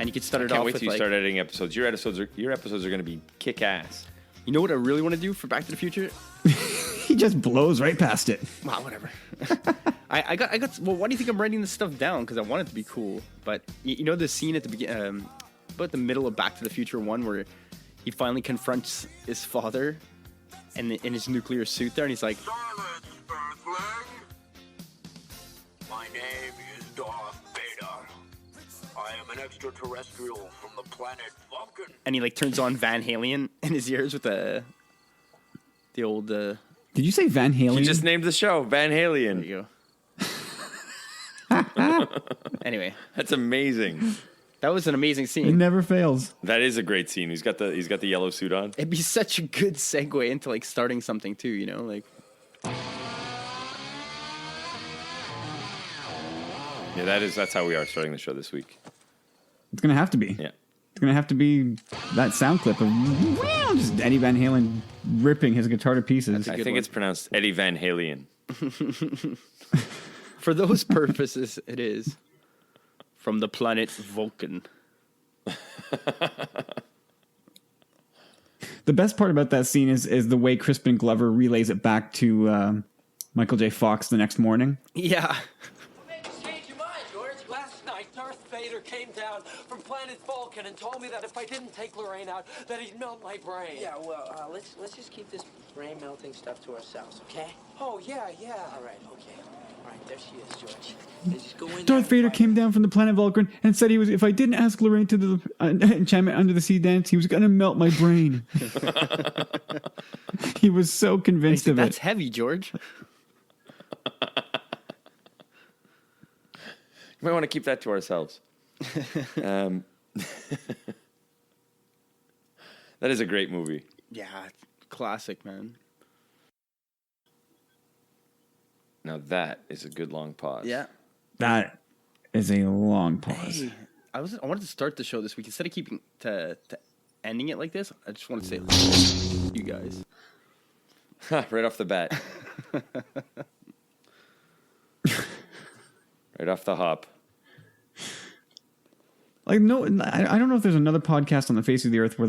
And you could start I it can't off wait with till you like, start editing episodes. Your episodes are going to be kick-ass. you know what I really want to do for Back to the Future? He just blows right past it. Wow, whatever. I got. Well, why do you think I'm writing this stuff down? Because I want it to be cool. But you know the scene at the beginning, about the middle of Back to the Future 1, where he finally confronts his father, and in his nuclear suit there, and he's like, Silence, Earthling! My name is Darth Vader. I am an extraterrestrial from the planet Vulcan. and he like turns on Van Halien in his ears with the old. Did you say Van Halen? You just named the show Van Halien. There you go. Anyway, That's amazing. that was an amazing It scene. never fails. That is a great scene. He's got the yellow suit on. It'd be such a good segue into like starting something too. You know, like. Yeah, that's how we are starting the show this week. It's going to have to be. Yeah. It's going to have to be that sound clip of just Eddie Van Halen ripping his guitar to pieces. I think it's pronounced Eddie Van Halien. For those purposes, it is from the planet Vulcan. The best part about that scene is the way Crispin Glover relays it back to Michael J. Fox the next morning. Yeah. Maybe change your mind, George. Last night, Darth Vader came down from planet Vulcan and told me that if I didn't take Lorraine out, that he'd melt my brain. Yeah, well, let's just keep this brain melting stuff to ourselves, okay? Oh, yeah. All right, okay. All right, there she is, George. Let's just go in there Darth and Vader fight. came down from the planet Vulcan and said if I didn't ask Lorraine to the enchantment under the sea dance, he was going to melt my brain. He was so convinced of That's it. heavy, George. We might want to keep that to ourselves. That is a great movie. Yeah, classic, man. Now that is a good long pause. Yeah. That is a long pause. Hey, I wanted to start the show this week instead of keeping to ending it like this. I just want to say, you guys. Right off the bat. Right off the hop. Like no, I don't know if there's another podcast on the face of the earth where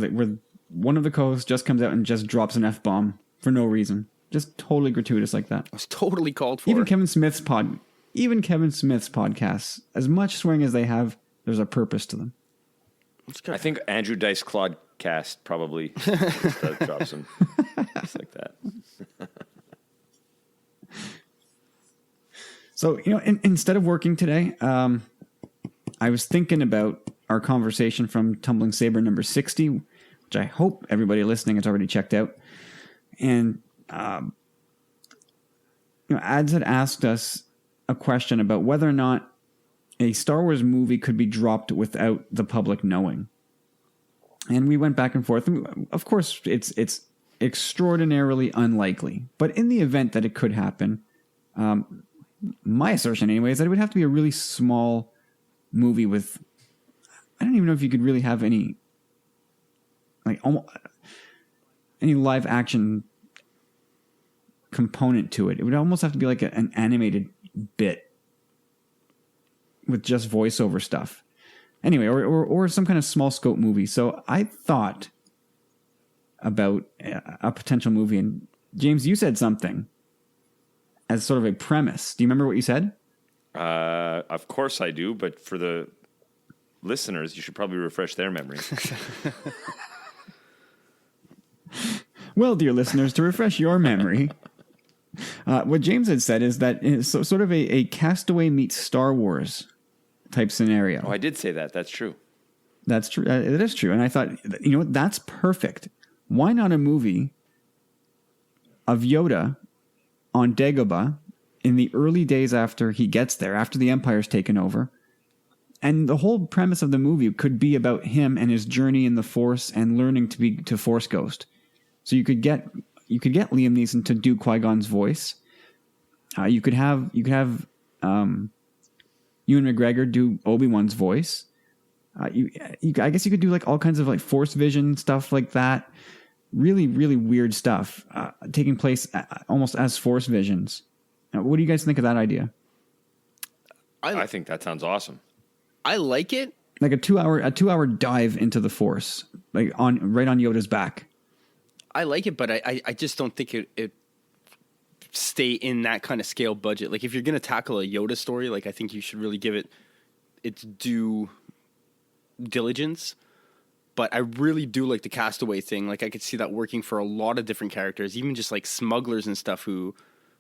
one of the co-hosts just comes out and just drops an F-bomb for no reason, just totally gratuitous like that. It was totally called for. Even Kevin Smith's podcasts, as much swearing as they have, there's a purpose to them. I think Andrew Dice Claude cast probably drops him just like that. So, instead of working today, I was thinking about our conversation from Tumbling Saber number 60, which I hope everybody listening has already checked out. And, Ads had asked us a question about whether or not a Star Wars movie could be dropped without the public knowing. And we went back and forth. And of course, it's extraordinarily unlikely. But in the event that it could happen, my assertion anyway is that it would have to be a really small movie with, I don't even know if you could really have any live action component to it. It would almost have to be like an animated bit with just voiceover stuff. Anyway, or some kind of small scope movie. So I thought about a potential movie, and James, you said something as sort of a premise. Do you remember what you said? Of course I do, but for the listeners, you should probably refresh their memory. Well, dear listeners, to refresh your memory, what James had said is that it's sort of a Castaway meets Star Wars type scenario. Oh, I did say that. That's true. That's true. It is true. And I thought, what? That's perfect. Why not a movie of Yoda on Dagobah in the early days after he gets there, after the Empire's taken over? And the whole premise of the movie could be about him and his journey in the Force and learning to Force Ghost. So you could get Liam Neeson to do Qui-Gon's voice. You could have Ewan McGregor do Obi-Wan's voice. I guess you could do like all kinds of like Force vision stuff like that. Really, really weird stuff taking place almost as Force visions. What do you guys think of that idea? I think that sounds awesome. I like it. like a 2-hour dive into the Force, like right on Yoda's back. I like it, but I just don't think it stay in that kind of scale budget. Like if you're gonna tackle a Yoda story, like I think you should really give it its due diligence. But I really do like the Castaway thing. Like I could see that working for a lot of different characters, even just like smugglers and stuff who,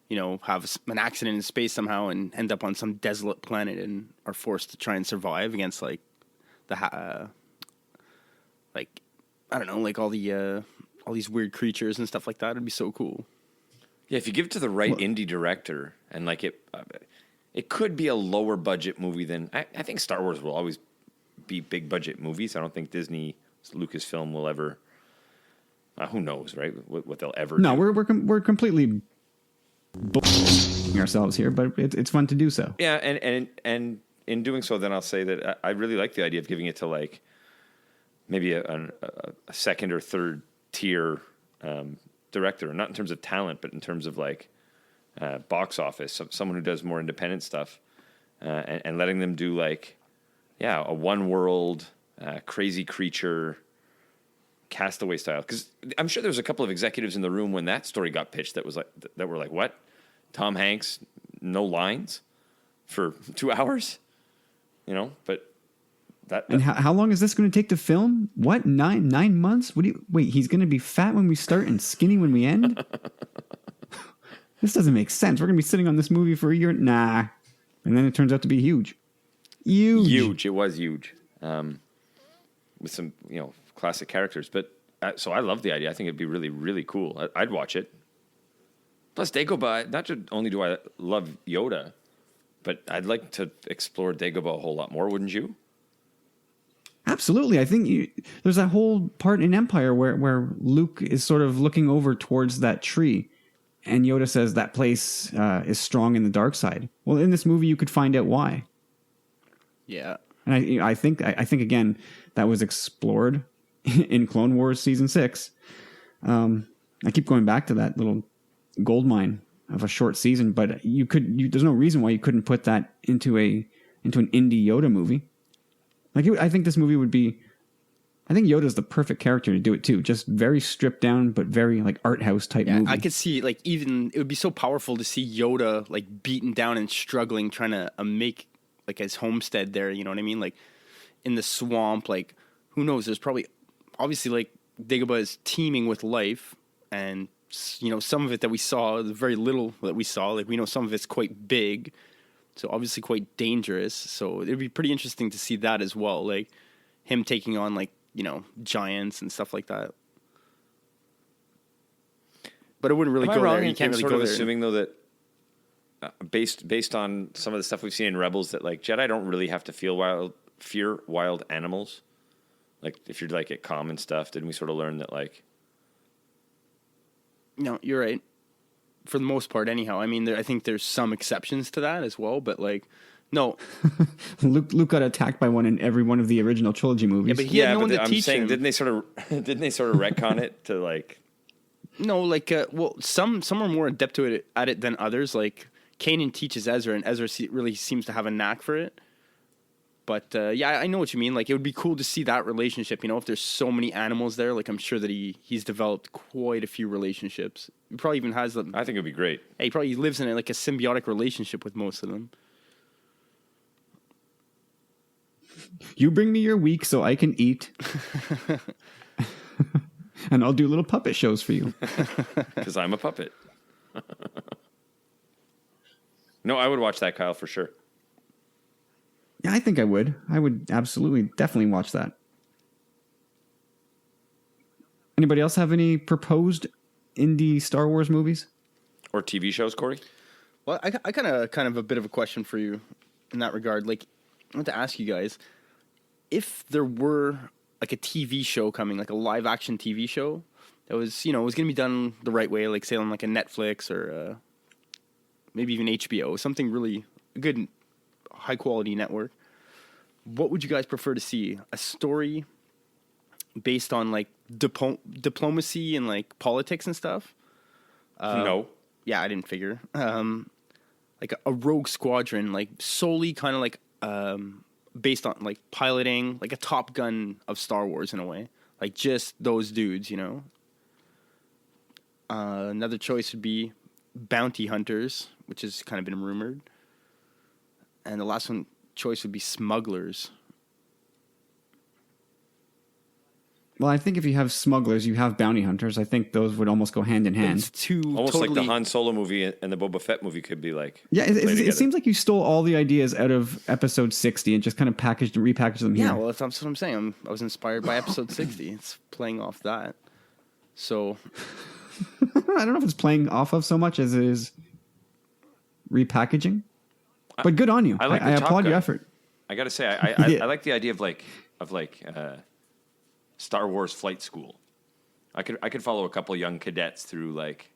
you know, have an accident in space somehow and end up on some desolate planet and are forced to try and survive against like like I don't know, like all these weird creatures and stuff like that. It'd be so cool. Yeah, if you give it to the right indie director and like it could be a lower budget movie than I think Star Wars will always be big budget movies. I don't think Disney, Lucasfilm will ever. Who knows, right? What they'll ever. No, do. we're completely ourselves here, but it's fun to do so. Yeah, and in doing so, then I'll say that I really like the idea of giving it to like maybe a second or third tier director, not in terms of talent, but in terms of like box office, someone who does more independent stuff, and letting them do like, yeah, a one world crazy creature Castaway style. Because I'm sure there's a couple of executives in the room when that story got pitched that were like, what? Tom Hanks, no lines for 2 hours, you know? But that and how long is this going to take to film? What, 9 months? Wait, he's going to be fat when we start and skinny when we end? This doesn't make sense. We're going to be sitting on this movie for a year. Nah. And then it turns out to be huge. Huge. It was huge. With some, you know, classic characters. But so I love the idea. I think it'd be really, really cool. I'd watch it. Plus, Dagobah, not only do I love Yoda, but I'd like to explore Dagobah a whole lot more, wouldn't you? Absolutely. I think there's that whole part in Empire where Luke is sort of looking over towards that tree, and Yoda says that place is strong in the dark side. Well, in this movie, you could find out why. Yeah. And I think again, that was explored in Clone Wars Season 6. I keep going back to that little gold mine of a short season, but there's no reason why you couldn't put that into an indie Yoda movie. Like I think this movie would be. I think Yoda's the perfect character to do it too. Just very stripped down, but very like art house type movie. I could see like even it would be so powerful to see Yoda like beaten down and struggling, trying to make like his homestead there. You know what I mean? Like in the swamp. Like who knows? There's probably obviously like Dagobah is teeming with life, and you know some of it that we saw, the very little that we saw. Like we know some of it's quite big. So obviously quite dangerous. So it'd be pretty interesting to see that as well. Like him taking on like, you know, giants and stuff like that. But it wouldn't really go there. You can't really go there. Assuming though that based on some of the stuff we've seen in Rebels that like Jedi don't really have to fear wild animals. Like if you're like at comm and stuff, didn't we sort of learn that like? No, you're right. For the most part, anyhow. I mean, I think there's some exceptions to that as well, but like, no. Luke got attacked by one in every one of the original trilogy movies. Yeah, but he had no one to teach him. Didn't they sort of retcon it to like? No, like, well, some are more adept at it than others. Like Kanan teaches Ezra, and Ezra really seems to have a knack for it. But yeah, I know what you mean. Like, it would be cool to see that relationship. You know, if there's so many animals there, like I'm sure that he's developed quite a few relationships. He probably even has them. I think it'd be great. He probably lives in like a symbiotic relationship with most of them. You bring me your week so I can eat, and I'll do little puppet shows for you. Because I'm a puppet. No, I would watch that, Kyle, for sure. Yeah, I think I would. I would absolutely, definitely watch that. Anybody else have any proposed indie Star Wars movies or TV shows, Corey? Well, I kind of a bit of a question for you in that regard. Like, I want to ask you guys if there were like a TV show coming, like a live action TV show that was, you know, was going to be done the right way, like say on like a Netflix or maybe even HBO, something really good, high quality network. What would you guys prefer to see? A story based on like diplomacy and like politics and stuff? No. Yeah, I didn't figure. Like a rogue squadron, like solely kind of like based on like piloting, like a Top Gun of Star Wars in a way, like just those dudes, you know. Another choice would be bounty hunters, which has kind of been rumored, and the last one choice would be smugglers. Well, I think if you have smugglers, you have bounty hunters. I think those would almost go hand in hand. It's two Almost totally, like the Han Solo movie and the Boba Fett movie could be like. Yeah, play it together. seems like you stole all the ideas out of episode 60 and just kind of packaged and repackaged them here. Yeah, well, that's what I'm saying. I was inspired by episode 60. It's playing off that. So I don't know if it's playing off of so much as it is repackaging. But good on you. I like I the Top applaud your Gun. effort. I gotta say, I like the idea of Star Wars flight school. I could follow a couple young cadets through like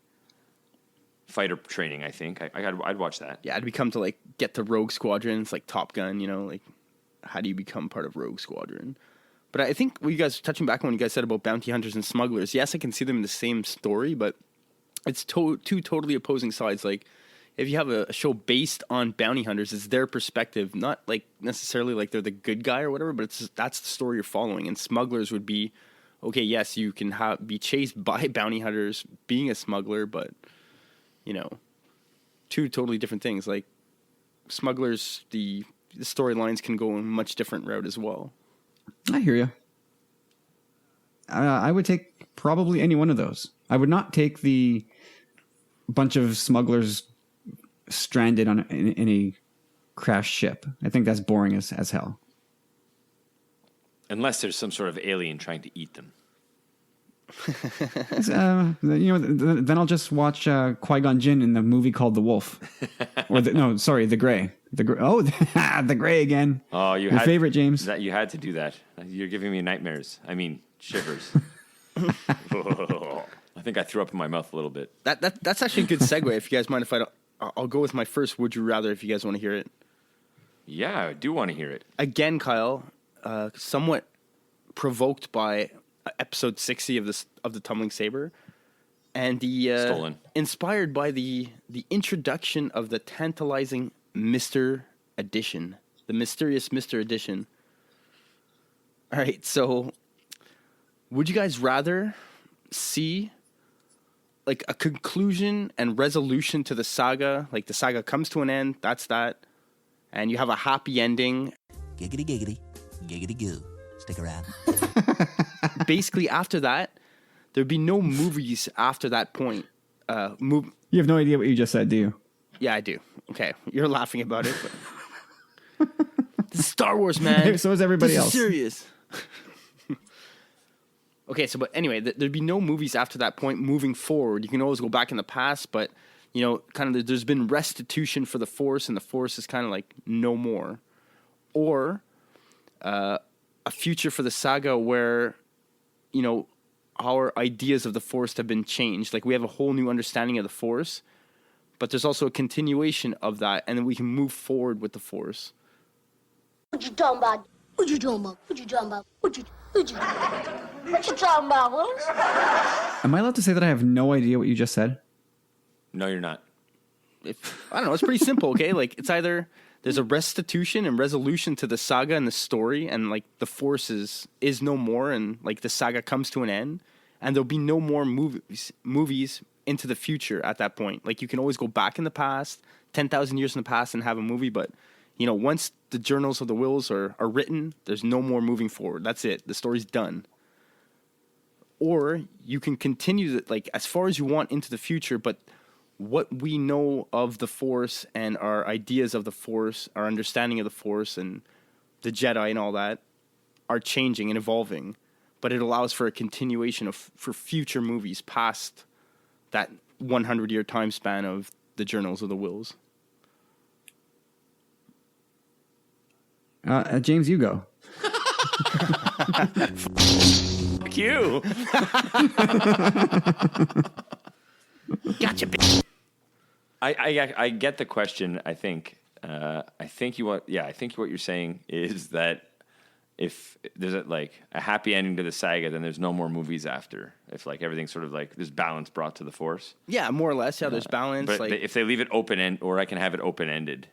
fighter training. I think I'd watch that. yeah, I'd become to like get to Rogue Squadron. It's like Top Gun, you know, like how do you become part of Rogue Squadron? But I think what you guys touching back on what you guys said about bounty hunters and smugglers. Yes, I can see them in the same story, but it's two totally opposing sides. Like if you have a show based on bounty hunters, it's their perspective, not like necessarily like they're the good guy or whatever, but that's the story you're following. And smugglers would be, okay, yes, you can be chased by bounty hunters being a smuggler, but, you know, two totally different things. Like smugglers, the storylines can go in a much different route as well. I hear you. I would take probably any one of those. I would not take the bunch of smugglers stranded in a crashed ship. I think that's boring as hell. Unless there's some sort of alien trying to eat them. Then I'll just watch Qui-Gon Jinn in the movie called The Wolf. The Gray. The Gray again. Oh, your favorite, James. That you had to do that. You're giving me nightmares. I mean, shivers. I think I threw up in my mouth a little bit. That's actually a good segue. If you guys mind if I'll go with my first Would You Rather if you guys want to hear it. Yeah, I do want to hear it. Again, Kyle, somewhat provoked by episode 60 of the Tumbling Saber, and inspired by the introduction of the tantalizing Mr. Edition, the mysterious Mr. Edition. All right, so would you guys rather see like a conclusion and resolution to the saga, like the saga comes to an end, that's that, and you have a happy ending? Giggity giggity, giggity goo. Stick around. Basically, after that, there'd be no movies after that point. You have no idea what you just said, do you? Yeah, I do. Okay, you're laughing about it, but this is Star Wars, man. So is everybody this else. Is serious. Okay, so but anyway, there'd be no movies after that point. Moving forward, you can always go back in the past, but you know, kind of there's been restitution for the Force, and the Force is kind of like no more, or a future for the saga where, you know, our ideas of the Force have been changed. Like we have a whole new understanding of the Force, but there's also a continuation of that, and then we can move forward with the Force. What you talking about? What you talking about? What you talking about? What you talking about, Willis? Am I allowed to say that I have no idea what you just said? No, you're not. I don't know. It's pretty simple, okay? Like it's either there's a restitution and resolution to the saga and the story, and like the Force is no more, and like the saga comes to an end, and there'll be no more movies into the future at that point. Like you can always go back in the past, 10,000 years in the past, and have a movie, but you know, once the Journals of the Wills are written, there's no more moving forward. That's it. The story's done. Or you can continue like as far as you want into the future, but what we know of the Force and our ideas of the Force, our understanding of the Force and the Jedi and all that are changing and evolving, but it allows for a continuation for future movies past that 100-year time span of the Journals of the Wills. James, you go. Fuck you. Gotcha, bitch. I get the question. I think what you're saying is that if there's a happy ending to the saga, then there's no more movies after. If like everything's sort of like there's balance brought to the Force. Yeah, more or less. Yeah, there's balance. But if they leave it open end, or I can have it open ended.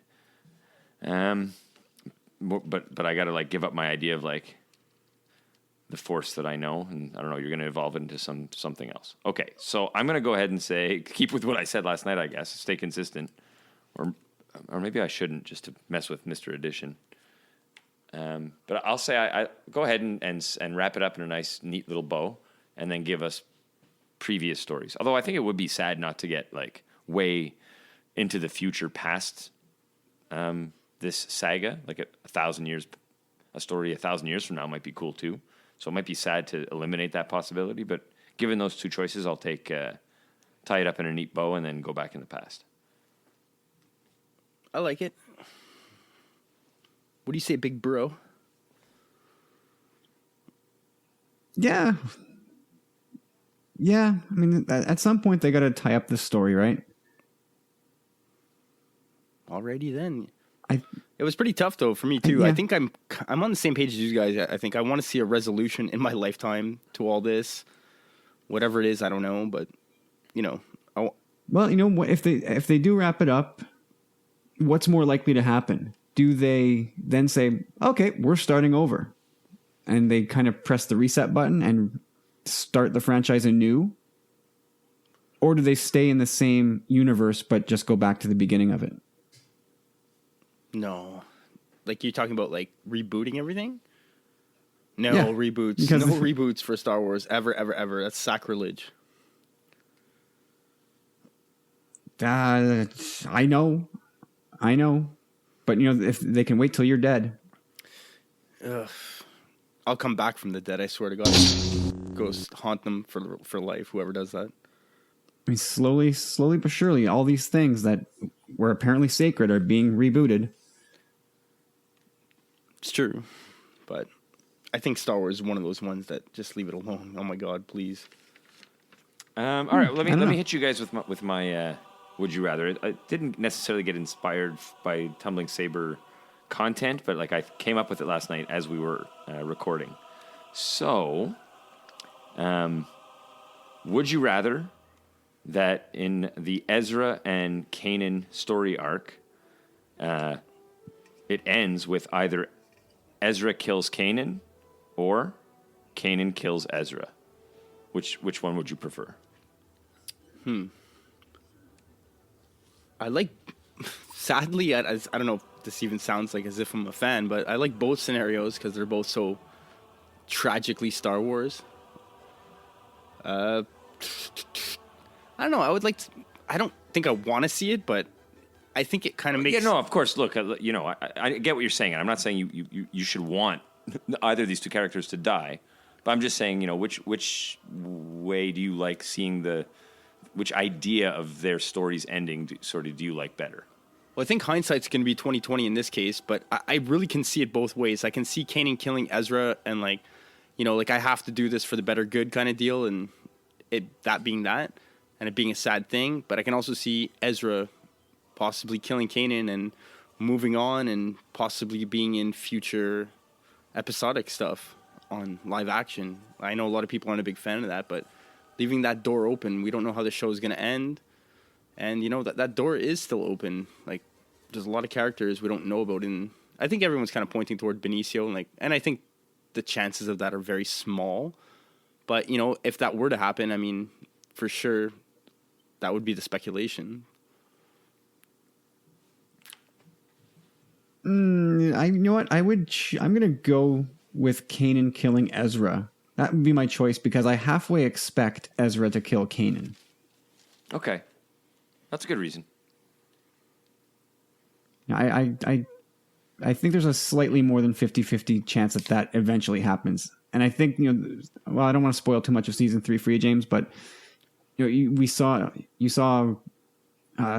but I got to like give up my idea of like the Force that I know, and I don't know. You're going to evolve it into something else. Okay, so I'm going to go ahead and say keep with what I said last night. I guess stay consistent, or maybe I shouldn't just to mess with Mr. Addition. But I'll say I go ahead and wrap it up in a nice, neat little bow, and then give us previous stories. Although I think it would be sad not to get like way into the future past this saga, like a 1,000 years, a story 1,000 years from now might be cool too. So it might be sad to eliminate that possibility. But given those two choices, I'll take tie it up in a neat bow and then go back in the past. I like it. What do you say, big bro? Yeah. Yeah. I mean, at some point they got to tie up this story, right? Alrighty then. It was pretty tough though for me too. Yeah. I think I'm on the same page as you guys. I think I want to see a resolution in my lifetime to all this, whatever it is. I don't know, but you know, well, you know, if they do wrap it up, what's more likely to happen? Do they then say, "Okay, we're starting over," and they kind of press the reset button and start the franchise anew, or do they stay in the same universe but just go back to the beginning of it? no, like you're talking about like rebooting everything. No Yeah, reboots. because No reboots for Star Wars ever, ever, ever. That's sacrilege. I know, but you know, if they can wait till you're dead. Ugh. I'll come back from the dead. I swear to God. Ghosts haunt them for life. Whoever does that. I mean, slowly but surely, all these things that were apparently sacred are being rebooted. It's true, but I think Star Wars is one of those ones that just leave it alone. Oh my God, please. All right, let I don't know. me hit you guys with my would you rather. I didn't necessarily get inspired by Tumbling Saber content, but like I came up with it last night as we were recording. So, would you rather that in the Ezra and Kanan story arc, it ends with either Ezra kills Kanan or Kanan kills Ezra? Which one would you prefer? I like. Sadly, I don't know if this even sounds like as if I'm a fan, but I like both scenarios because they're both so tragically Star Wars. I don't know. I would like to. I don't think I want to see it, but I think it kind of makes. Yeah, no, of course. Look, you know, I get what you're saying, and I'm not saying you should want either of these two characters to die, but I'm just saying, you know, which way do you like seeing which idea of their stories ending? Do you like better? Well, I think hindsight's going to be 20/20 in this case, but I really can see it both ways. I can see Kanan killing Ezra and like, you know, like I have to do this for the better good kind of deal, and that being that, and it being a sad thing. But I can also see Ezra possibly killing Kanan and moving on, and possibly being in future episodic stuff on live action. I know a lot of people aren't a big fan of that, but leaving that door open, we don't know how the show is going to end. And, you know, that door is still open. Like, there's a lot of characters we don't know about. And I think everyone's kind of pointing toward Benicio. And I think the chances of that are very small. But, you know, if that were to happen, I mean, for sure, that would be the speculation. You know what? I'm going to go with Kanan killing Ezra. That would be my choice because I halfway expect Ezra to kill Kanan. Okay. That's a good reason. I think there's a slightly more than 50-50 chance that eventually happens. And I think, you know, well, I don't want to spoil too much of season 3 for you, James, but you know, you saw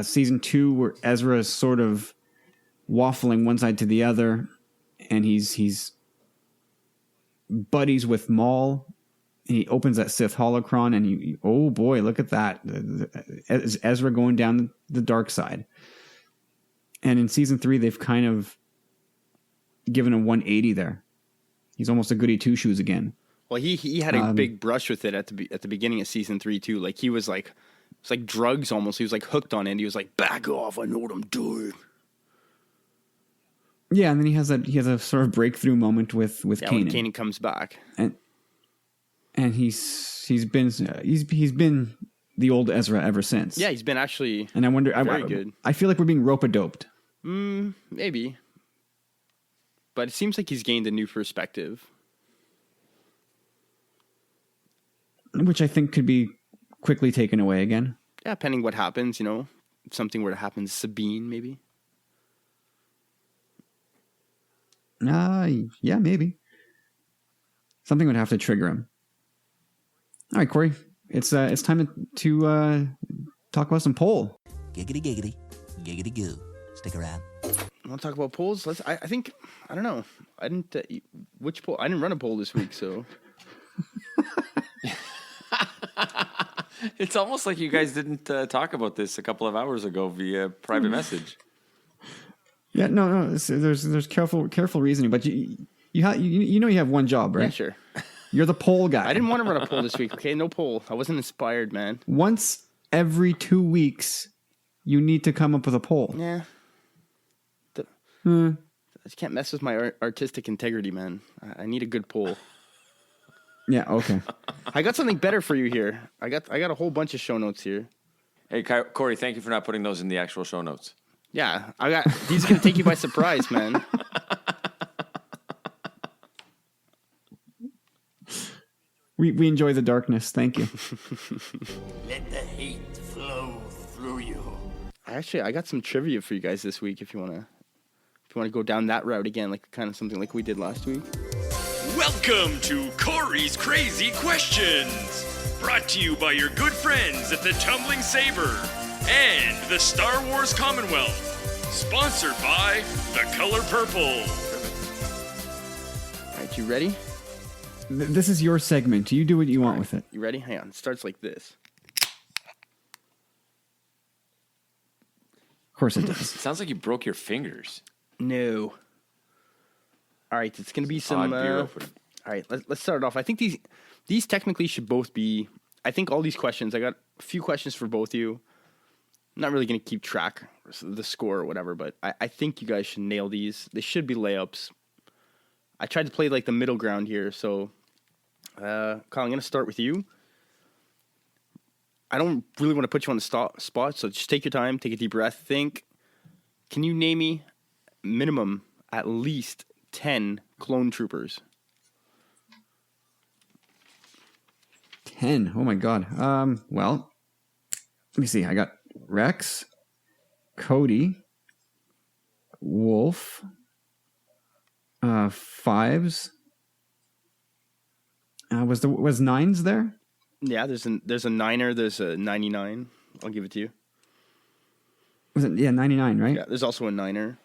season 2 where Ezra is sort of waffling one side to the other, and he's buddies with Maul. And he opens that Sith holocron, and oh boy, look at that. Ezra going down the dark side. And in season 3, they've kind of given a 180 there. He's almost a goody two shoes again. Well, he had a big brush with it at the beginning of season 3 too. Like he was like, it's like drugs almost. He was like hooked on it. And he was like, back off, I know what I'm doing. Yeah, and then he has a sort of breakthrough moment with When Kanan. Kanan comes back. And he's been the old Ezra ever since. Yeah, he's been actually And I wonder, very good. I feel like we're being rope-a-doped. Maybe. But it seems like he's gained a new perspective. Which I think could be quickly taken away again. Yeah, depending what happens, you know. If something were to happen to Sabine, maybe. Yeah, maybe. Something would have to trigger him. All right, Corey. It's time to talk about some poll. Giggity giggity. Giggity goo. Stick around. Want to talk about polls? I think, I don't know. I didn't, which poll? I didn't run a poll this week, so. It's almost like you guys didn't talk about this a couple of hours ago via private message. Yeah, no. There's careful reasoning, but you know you have one job, right? Yeah, sure. You're the poll guy. I didn't want to run a poll this week, okay? No poll. I wasn't inspired, man. Once every 2 weeks, you need to come up with a poll. Yeah. I just can't mess with my artistic integrity, man. I need a good poll. Yeah, okay. I got something better for you here. I got a whole bunch of show notes here. Hey, Corey, thank you for not putting those in the actual show notes. Yeah, these are going to take you by surprise, man. We enjoy the darkness. Thank you. Let the hate flow through you. I got some trivia for you guys this week if you want to go down that route again, like kind of something like we did last week. Welcome to Corey's Crazy Questions, brought to you by your good friends at the Tumbling Saber and the Star Wars Commonwealth, sponsored by The Color Purple. All right, you ready? This is your segment. You do what you want with it. You ready? Hang on. It starts like this. Of course it does. It sounds like you broke your fingers. No. All right, it's going to be some... Odd beer opening. All right, let's start it off. I think these technically should both be... I think all these questions, I got a few questions for both of you. I'm not really going to keep track of the score or whatever, but I think you guys should nail these. They should be layups. I tried to play like the middle ground here, so... Kyle, I'm going to start with you. I don't really want to put you on the spot, so just take your time, take a deep breath, think. Can you name me minimum at least 10 clone troopers? 10. Oh my god. Well, let me see. I got Rex, Cody, Wolf, Fives. Was Nines there? Yeah, there's a Niner, there's a 99. I'll give it to you. Was it 99, right? Yeah, there's also a Niner.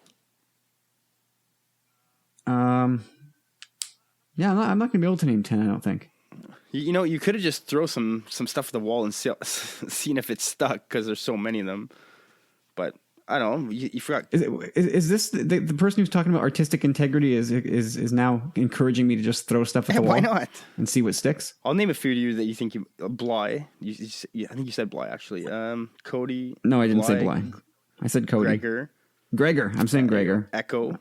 Yeah, I'm not gonna be able to name 10. I don't think. You know, you could have just throw some stuff at the wall and seen if it's stuck because there's so many of them. But I don't know. You forgot. Is this the person who's talking about artistic integrity is now encouraging me to just throw stuff at the wall? Why not? And see what sticks? I'll name a few to you that you think you Bly. I think you said Bly actually. Cody. No, I didn't say Bly. I said Cody. Gregor. I'm saying Gregor. Echo.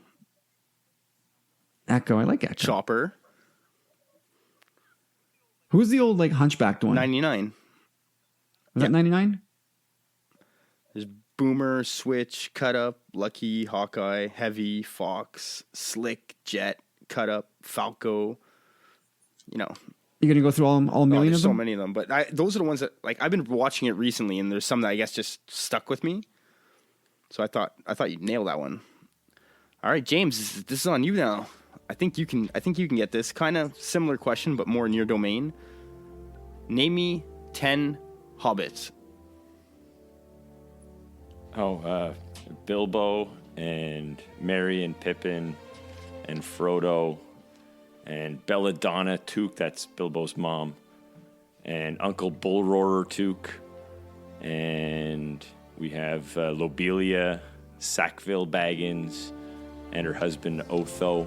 I like Echo. Chopper. Who's the old like hunchbacked one? 99. Was that 99? There's Boomer, Switch, Cut Up, Lucky, Hawkeye, Heavy, Fox, Slick, Jet, Cut Up, Falco. You know. You're gonna go through all million of them? So many of them, but those are the ones that like I've been watching it recently, and there's some that I guess just stuck with me. So I thought you'd nail that one. All right, James, this is on you now. I think you can get this. Kind of similar question, but more in your domain. Name me 10 hobbits. Bilbo and Merry and Pippin and Frodo and Belladonna Took, that's Bilbo's mom, and Uncle Bullroarer Took, and we have Lobelia, Sackville Baggins, and her husband Otho.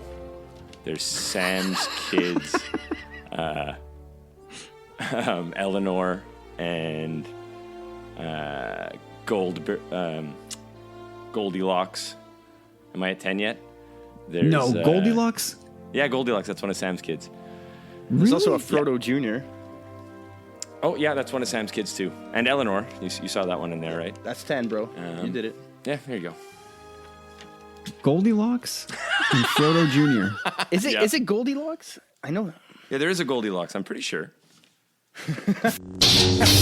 There's Sam's kids, Eleanor, and Goldilocks. Am I at 10 yet? There's, No, Goldilocks? Yeah, Goldilocks. That's one of Sam's kids. There's Really? also a Frodo Jr. Oh, yeah, that's one of Sam's kids, too. And Eleanor. You saw that one in there, right? That's 10, bro. You did it. Yeah, there you go. Goldilocks and Frodo Jr. Is it? Yeah. Is it Goldilocks? I know. Yeah, there is a Goldilocks. I'm pretty sure.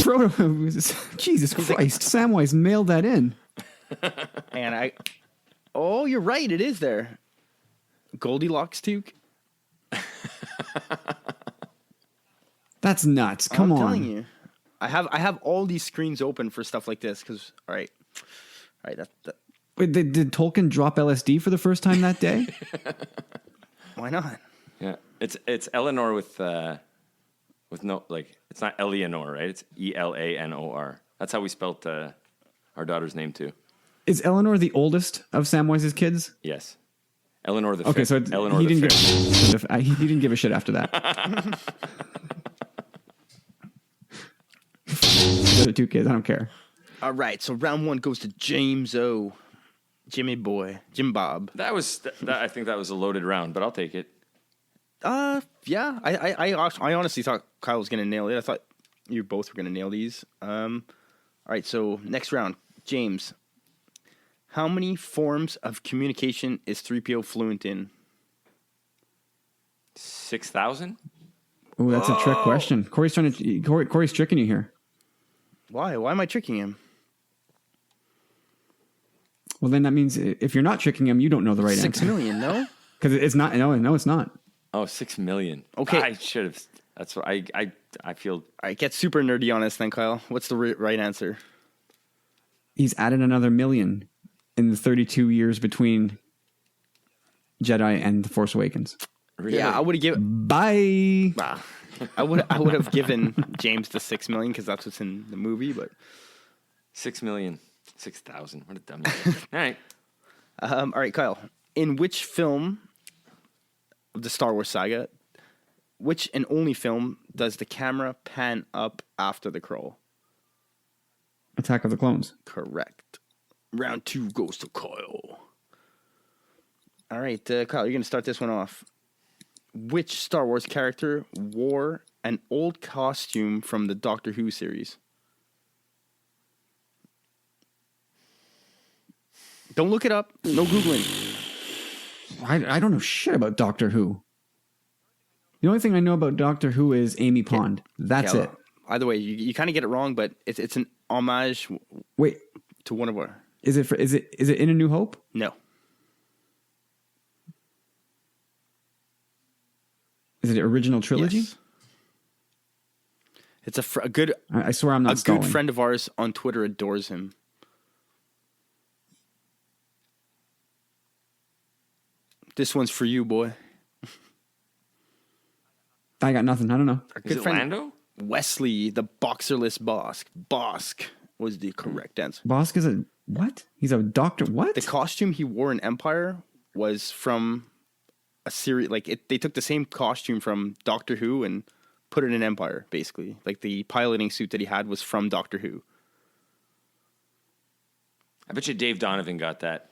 Frodo, Jesus Christ. Samwise mailed that in. And oh, you're right. It is there. Goldilocks toque. That's nuts. Come I'm on. telling you. I have all these screens open for stuff like this because all right. That Wait, did Tolkien drop LSD for the first time that day? why not? Yeah, it's Eleanor with no, like, it's not Eleanor, right? It's Elanor. That's how we spelt our daughter's name too. Is Eleanor the oldest of Samwise's kids? Yes, Eleanor the Okay, fifth. so Eleanor he the didn't fifth. he didn't give a shit after that. The other two kids, I don't care. All right, so round 1 goes to James O. Jimmy Boy, Jim Bob. That was I think that was a loaded round, but I'll take it. Yeah. I honestly thought Kyle was gonna nail it. I thought you both were gonna nail these. All right, so next round, James. How many forms of communication is 3PO fluent in? 6,000. Oh, that's a trick question. Corey's tricking you here. Why? Why am I tricking him? Well, then that means if you're not tricking him, you don't know the right 6 answer. million, no? Because it's not. No, it's not. Oh, 6 million. Okay. I should have. That's what I feel. All right, get super nerdy on us then, Kyle. What's the right answer? He's added another million in the 32 years between Jedi and The Force Awakens. Really? Yeah, I would have given. Bye. I would have given James the 6 million because that's what's in the movie. But 6 million. 6,000. What a dummy. All right, Kyle. In which film of the Star Wars saga, which and only film does the camera pan up after the crawl? Attack of the Clones. Correct. Round 2 goes to Kyle. All right, Kyle, you're going to start this one off. Which Star Wars character wore an old costume from the Doctor Who series? Don't look it up. No Googling. I don't know shit about Doctor Who. The only thing I know about Doctor Who is Amy Pond. That's Yeah, it. Either way, you kind of get it wrong, but it's an homage Wait, to one of our... is it In A New Hope? No. Is it original trilogy? Yes. It's a good... I swear I'm not A stalling. good friend of ours on Twitter adores him. This one's for you, boy. I got nothing. I don't know. Is it Lando? Wesley, the boxerless Bosk. Bosk was the correct answer. Bosk is a what? He's a doctor. What? The costume he wore in Empire was from a series. They took the same costume from Doctor Who and put it in Empire, basically. Like the piloting suit that he had was from Doctor Who. I bet you Dave Donovan got that.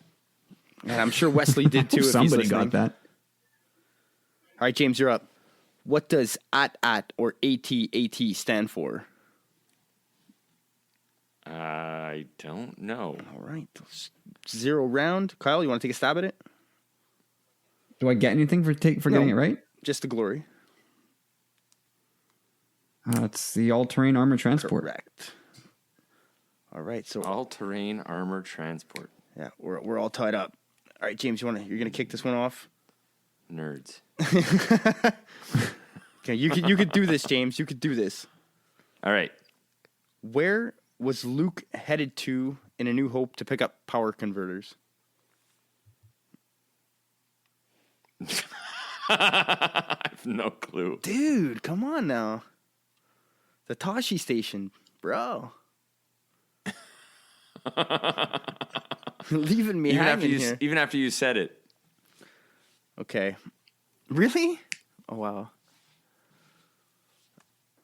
And I'm sure Wesley did too. If Somebody he's got listening. that. All right, James, you're up. What does AT or AT stand for? I don't know. All right. 0 round. Kyle, you want to take a stab at it? Do I get anything for getting it right? Just the glory. It's the all-terrain armor transport. Correct. All right. So All-terrain armor transport. yeah, we're all tied up. All right, James, you're gonna kick this one off? Nerds. Okay, you could do this, James. You could do this. All right. Where was Luke headed to in A New Hope to pick up power converters? I have no clue. Dude, come on now. The Tashi station, bro. Leaving me hanging here. Even after you said it. Okay. Really? Oh wow.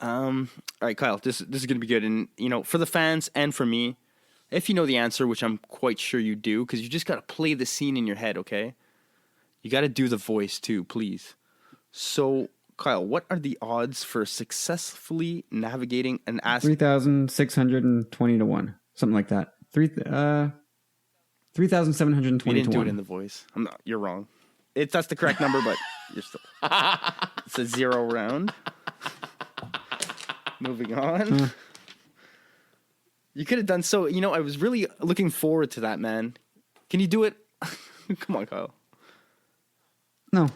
All right, Kyle. This is gonna be good, and for the fans and for me, if you know the answer, which I'm quite sure you do, because you just gotta play the scene in your head. Okay. You got to do the voice too, please. So, Kyle, what are the odds for successfully navigating an 3,620 to 1. Something like that. 3,720 You to didn't do 1. it in the voice. You're wrong. That's the correct number, but you're still. It's a 0 round. Moving on. You could have done so. I was really looking forward to that, man. Can you do it? Come on, Kyle. No.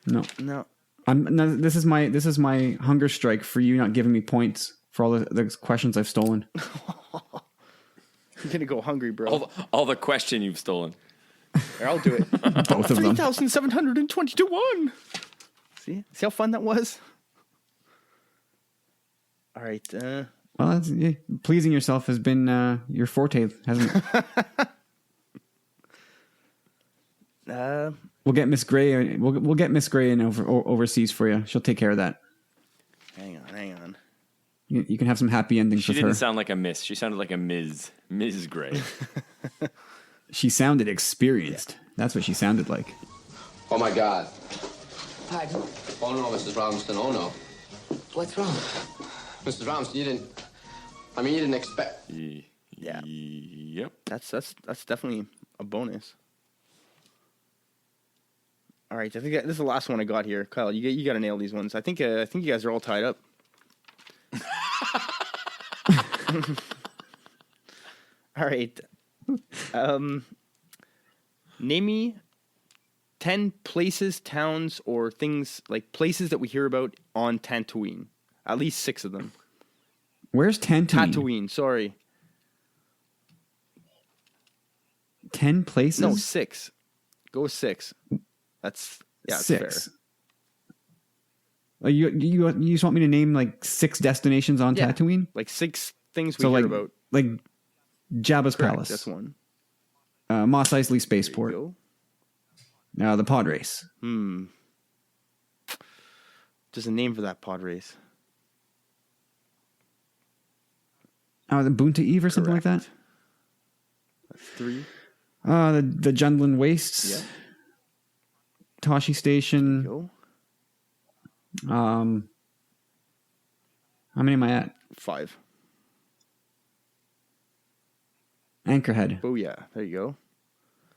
No. No. No, this is my hunger strike for you not giving me points for all the questions I've stolen. You're gonna go hungry, bro. All the question you've stolen. Here, I'll do it. Both of them. 3,720 to 1. See how fun that was? All right. Well, pleasing yourself has been your forte, hasn't it? We'll get Miss Gray. We'll get Miss Gray in overseas for you. She'll take care of that. Hang on. You can have some happy endings She with her. didn't sound like a miss. She sounded like a Ms. Gray. She sounded experienced. Yeah. That's what she sounded like. Oh my God. Pardon? Oh no, Mrs. Robinson. Oh no. What's wrong? Mrs. Robinson, you didn't expect. Yeah. Yep. That's definitely a bonus. All right, I think this is the last one I got here, Kyle. You got to nail these ones. I think you guys are all tied up. All right. Name me 10 places, towns, or things like places that we hear about on Tatooine. At least 6 of them. Where's Tatooine? Tatooine, sorry. 10 places? No, 6. Go with 6. That's 6. Fair. You just want me to name like 6 destinations on Tatooine? Like 6 things we hear about. Like Jabba's Correct, Palace. That's one. Mos Eisley Spaceport. The pod race. There's a name for that pod race. The Boonta Eve or something like that? That's 3. The Jundland Wastes. Yeah. Toshi Station. How many am I at? 5. Anchorhead. Oh yeah, there you go.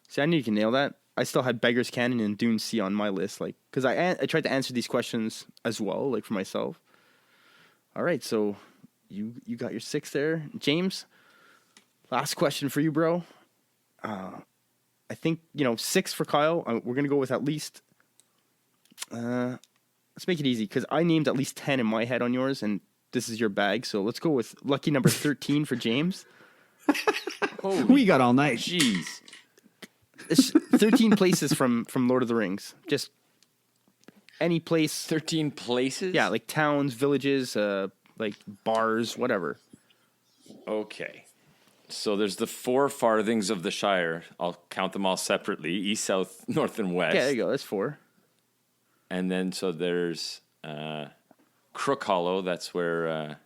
See, I knew you can nail that. I still had Beggar's Canyon and Dune Sea on my list, like because I tried to answer these questions as well, like for myself. All right, so you got your 6 there, James. Last question for you, bro. I think 6 for Kyle. We're gonna go with at least. Let's make it easy because I named at least 10 in my head on yours, and this is your bag. So let's go with lucky number 13 for James. We got all night. Jeez. It's 13 places from Lord of the Rings. Just any place. 13 places? Yeah, like towns, villages, like bars, whatever. Okay. So there's the 4 farthings of the Shire. I'll count them all separately. East, south, north, and west. Yeah, there you go. That's 4. And then so there's Crook Hollow. That's where...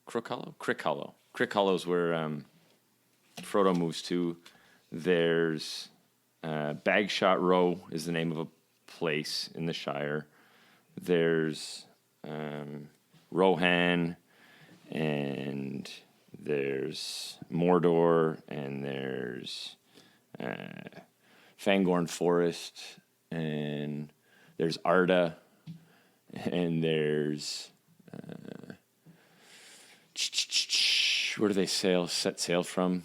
Crook Hollow? Crick Hollow. Crick Hollow is where Frodo moves to. There's Bagshot Row is the name of a place in the Shire. There's Rohan, and there's Mordor, and there's Fangorn Forest, and there's Arda, and there's where do they set sail from?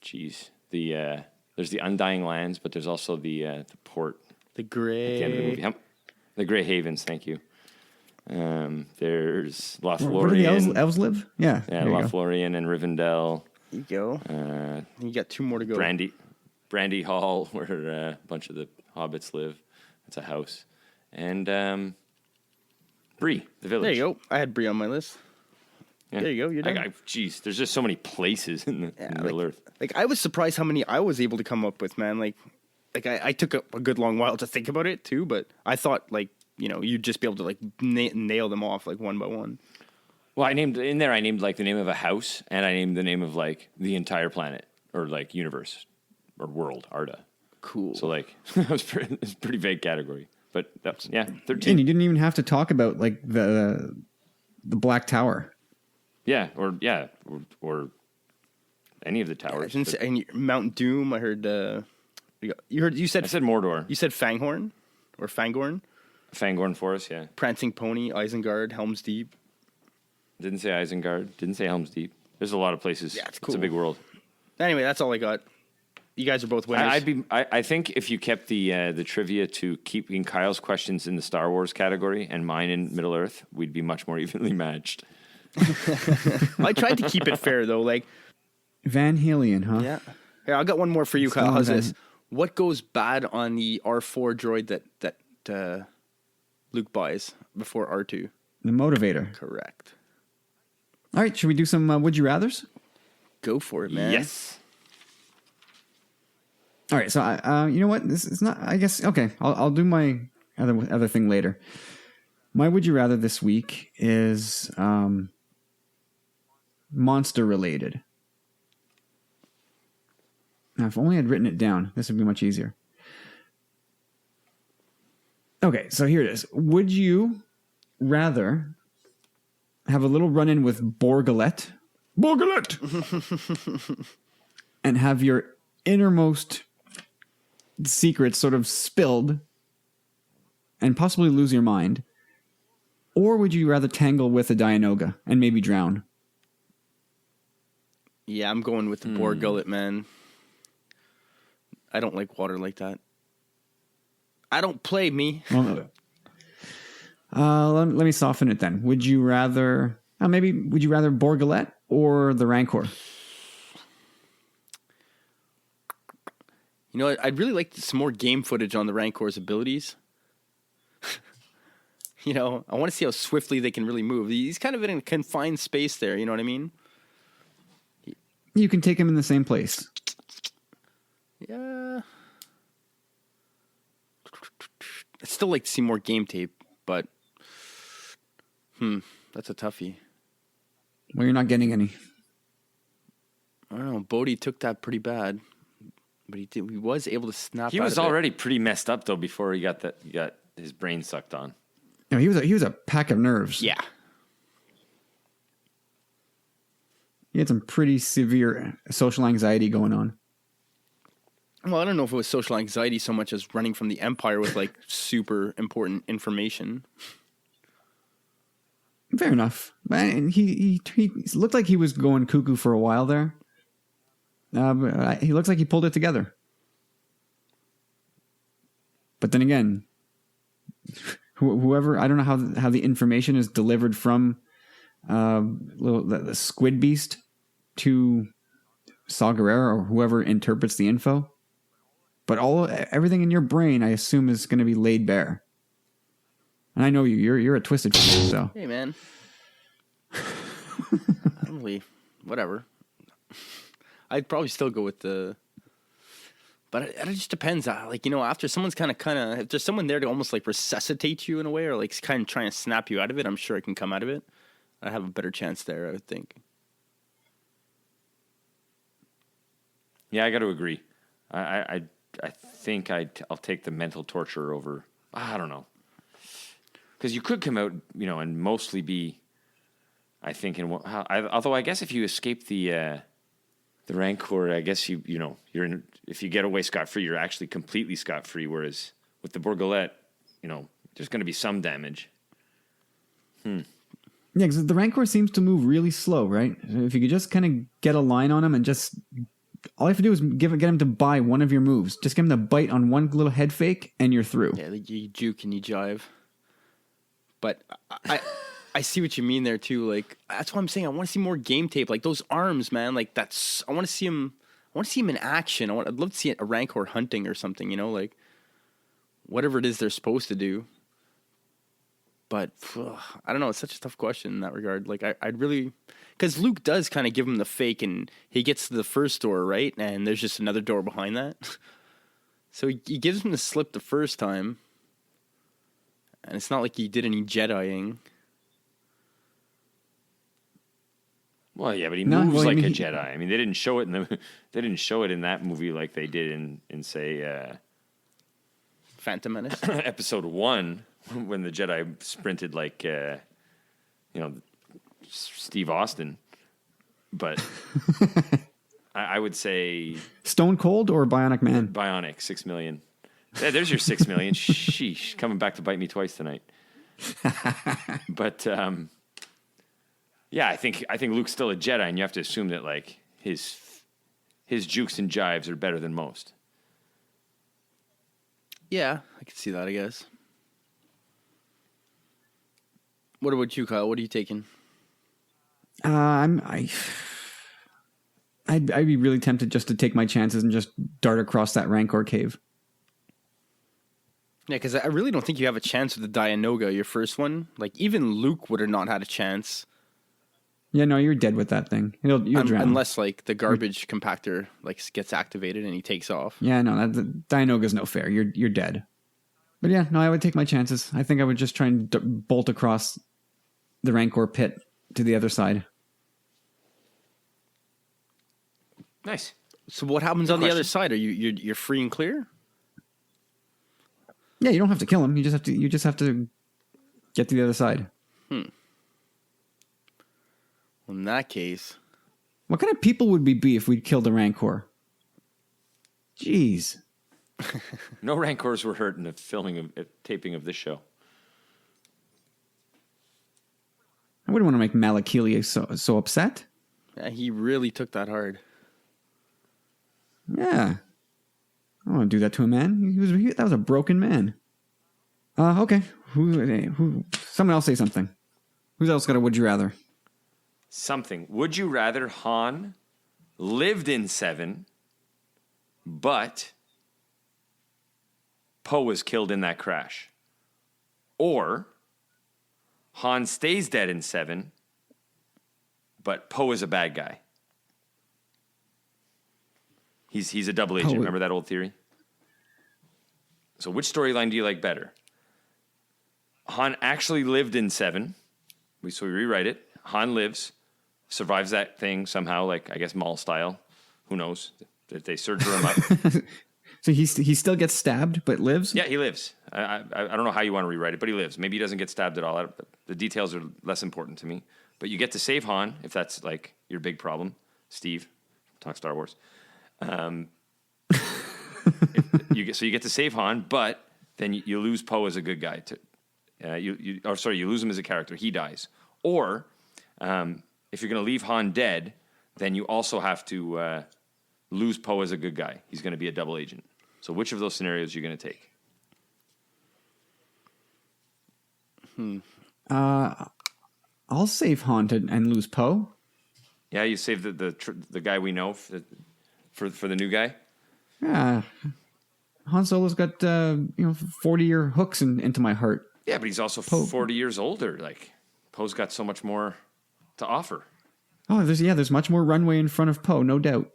Jeez, there's the Undying Lands, but there's also the port. The Grey. At the end of the movie. The Grey Havens. Thank you. There's Lothlorien. Where do the elves live? Yeah. Lothlorien and Rivendell. There you go. You got 2 more to go. Brandy Hall, where a bunch of the hobbits live. It's a house. And Bree, the village. There you go. I had Bree on my list. Yeah. There you go. You're done. Jeez, there's just so many places in the Middle Earth. Like I was surprised how many I was able to come up with, man. Like I took a good long while to think about it too, but I thought you'd just be able to like nail them off like one by one. Well, I named like the name of a house, and I named the name of like the entire planet or like universe. world, Arda. Cool. So like, it's a pretty vague category. But that's 13. And you didn't even have to talk about like the Black Tower. Or any of the towers. And Mount Doom. I heard. You said. I said Mordor. You said Fanghorn or Fangorn. Fangorn Forest, yeah. Prancing Pony, Isengard, Helm's Deep. Didn't say Isengard. Didn't say Helm's Deep. There's a lot of places. Yeah, it's cool. It's a big world. Anyway, that's all I got. You guys are both winners. I think if you kept the trivia to keeping Kyle's questions in the Star Wars category and mine in Middle Earth, we'd be much more evenly matched. I tried to keep it fair though. Like Van Halien, huh? Yeah. Here, I got one more for you, Kyle. How's this? What goes bad on the R4 droid that Luke buys before R2? The motivator. Correct. All right, should we do some Would You Rathers? Go for it, man. Yes. All right, so you know what? This is not. I guess okay. I'll do my other thing later. My Would You Rather this week is monster related. Now, if only I'd written it down, this would be much easier. Okay, so here it is. Would you rather have a little run-in with Borgulette, and have your innermost secrets sort of spilled and possibly lose your mind? Or would you rather tangle with a Dianoga and maybe drown? Yeah, I'm going with the Borg Gullet, man. I don't like water like that. I don't play me. Let me soften it then. Would you rather... would you rather Borgulette or the Rancor? You know what? I'd really like some more game footage on the Rancor's abilities. You know, I want to see how swiftly they can really move. He's kind of in a confined space there, you know what I mean? You can take him in the same place. Yeah. I'd still like to see more game tape, but that's a toughie. Well, you're not getting any. I don't know. Bodhi took that pretty bad, but he was able to snap. He was already pretty messed up though before he got his brain sucked on. No, he was a pack of nerves. Yeah. He had some pretty severe social anxiety going on. Well, I don't know if it was social anxiety so much as running from the Empire with like super important information. Fair enough. And he looked like he was going cuckoo for a while there. But he looks like he pulled it together. But then again, whoever, I don't know how the information is delivered from the squid beast to Saw Gerrera or whoever interprets the info. But everything in your brain, I assume, is going to be laid bare. And I know you're a twisted so. Hey, man. Probably, whatever. I'd probably still go with the... But it just depends. Like, you know, after someone's kind of... If there's someone there to almost, like, resuscitate you in a way or, like, kind of trying to snap you out of it, I'm sure I can come out of it. I have a better chance there, I would think. Yeah, I got to agree. I think I'll take the mental torture over... I don't know. Because you could come out, you know, and mostly be, I think, although I guess if you escape the Rancor, I guess you know, if you get away scot-free, you're actually completely scot-free, whereas with the Borgulette, you know, there's going to be some damage. Yeah, because the Rancor seems to move really slow, right? If you could just kind of get a line on him and just... All you have to do is get him to buy one of your moves. Just get him to bite on one little head fake, and you're through. Yeah, like you juke and you jive. But I see what you mean there too. Like that's why I'm saying I want to see more game tape. Like those arms, man. Like I want to see him. I want to see him in action. I'd love to see a Rancor hunting or something. You know, like whatever it is they're supposed to do. But I don't know. It's such a tough question in that regard. Like I'd really, because Luke does kind of give him the fake, and he gets to the first door, right? And there's just another door behind that. So he gives him the slip the first time. And it's not like he did any Jediing. Well, yeah, but he No, moves well, I like mean, a he- Jedi. I mean, they didn't show it they didn't show it in that movie like they did in say Phantom Menace. episode 1 when the Jedi sprinted like Steve Austin. But I would say Stone Cold or Bionic Man? Bionic 6 million. Yeah, there's your 6 million. Sheesh, coming back to bite me twice tonight. But yeah, I think Luke's still a Jedi, and you have to assume that like his jukes and jives are better than most. Yeah, I can see that, I guess. What about you, Kyle? What are you taking? I'd be really tempted just to take my chances and just dart across that Rancor cave. Yeah, because I really don't think you have a chance with the Dianoga, your first one. Like, even Luke would have not had a chance. Yeah, no, you're dead with that thing. You'll drown. Unless, like, the garbage compactor like gets activated and he takes off. Yeah, no, Dianoga's no fair. You're dead. But yeah, no, I would take my chances. I think I would just try and bolt across the Rancor pit to the other side. Nice. So what happens on the other side? Are you're free and clear? Yeah, you don't have to kill him. You just have to get to the other side. Well, in that case, what kind of people would we be if we'd killed the Rancor? Jeez. No Rancors were hurt in the taping of this show. I wouldn't want to make Malakili so upset. yeah, he really took that hard. Yeah. I don't want to do that to a man. That was a broken man. Okay. Who? Someone else say something. Who's else got a would you rather? Something. Would you rather Han lived in 7, but Poe was killed in that crash? Or Han stays dead in 7, but Poe is a bad guy? He's a double agent. Remember that old theory? So which storyline do you like better? Han actually lived in 7. So we rewrite it. Han lives, survives that thing somehow, like I guess Maul style. Who knows? If they surgery him up. So he still gets stabbed but lives? Yeah, he lives. I don't know how you want to rewrite it, but he lives. Maybe he doesn't get stabbed at all. The details are less important to me. But you get to save Han, if that's like your big problem. Steve, talk Star Wars. You get to save Han, but then you lose Poe as a good guy. You lose him as a character. He dies. Or if you're going to leave Han dead, then you also have to lose Poe as a good guy. He's going to be a double agent. So which of those scenarios are you going to take? I'll save Han and lose Poe. Yeah, you save the guy we know for the new guy. Yeah, Han Solo's got 40-year hooks into my heart. Yeah, but he's also 40 years older. Like Poe's got so much more to offer. Oh, there's much more runway in front of Poe, no doubt.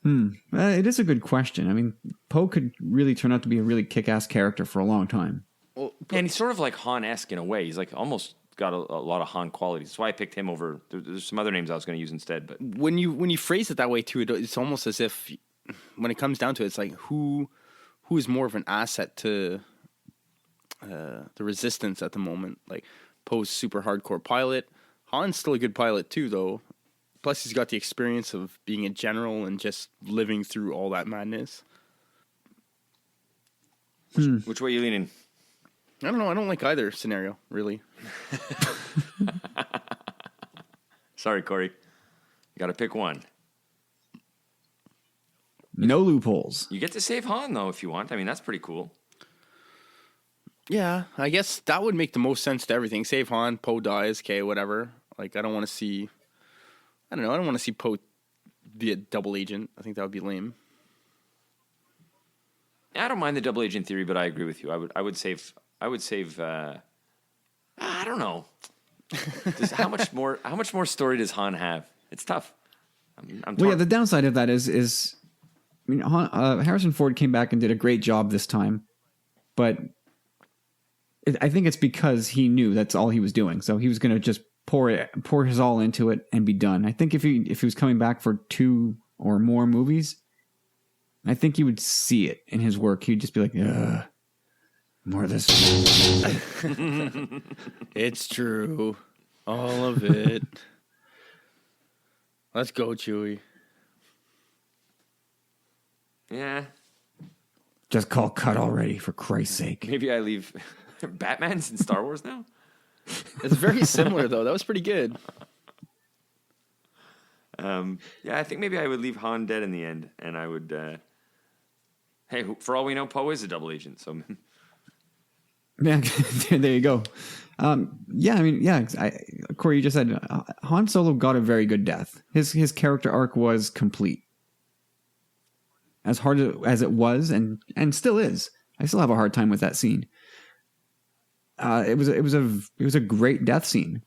It is a good question. I mean, Poe could really turn out to be a really kick-ass character for a long time. Well, and he's sort of like Han-esque in a way. He's like almost got a lot of Han qualities. That's why I picked him over. There's some other names I was going to use instead. But when you phrase it that way too, it's almost as if when it comes down to it, it's like who is more of an asset to the Resistance at the moment. Like Poe's super hardcore pilot. Han's still a good pilot too, though. Plus, he's got the experience of being a general and just living through all that madness. Which way are you leaning? I don't know. I don't like either scenario, really. Sorry, Corey. You got to pick one. No loopholes. You get to save Han, though, if you want. I mean, that's pretty cool. Yeah, I guess that would make the most sense to everything. Save Han, Poe dies, okay, whatever. Like, I don't want to see Poe be a double agent. I think that would be lame. I don't mind the double agent theory, but I agree with you. I would save. I don't know. How much more story does Han have? It's tough. Well, yeah. The downside of that is I mean, Harrison Ford came back and did a great job this time, but I think it's because he knew that's all he was doing. So he was going to just pour his all into it and be done. I think if he was coming back for 2 or more movies, I think you would see it in his work. He'd just be like, ugh, more of this. It's true. All of it. Let's go, Chewie. Yeah. Just call cut already, for Christ's sake. Maybe I leave Batman's in Star Wars now? It's very similar, though. That was pretty good. Yeah, I think maybe I would leave Han dead in the end, and I would... hey, for all we know, Poe is a double agent, so... Yeah, there you go. Corey, you just said Han Solo got a very good death. His character arc was complete. As hard as it was, and still is, I still have a hard time with that scene. It was a great death scene.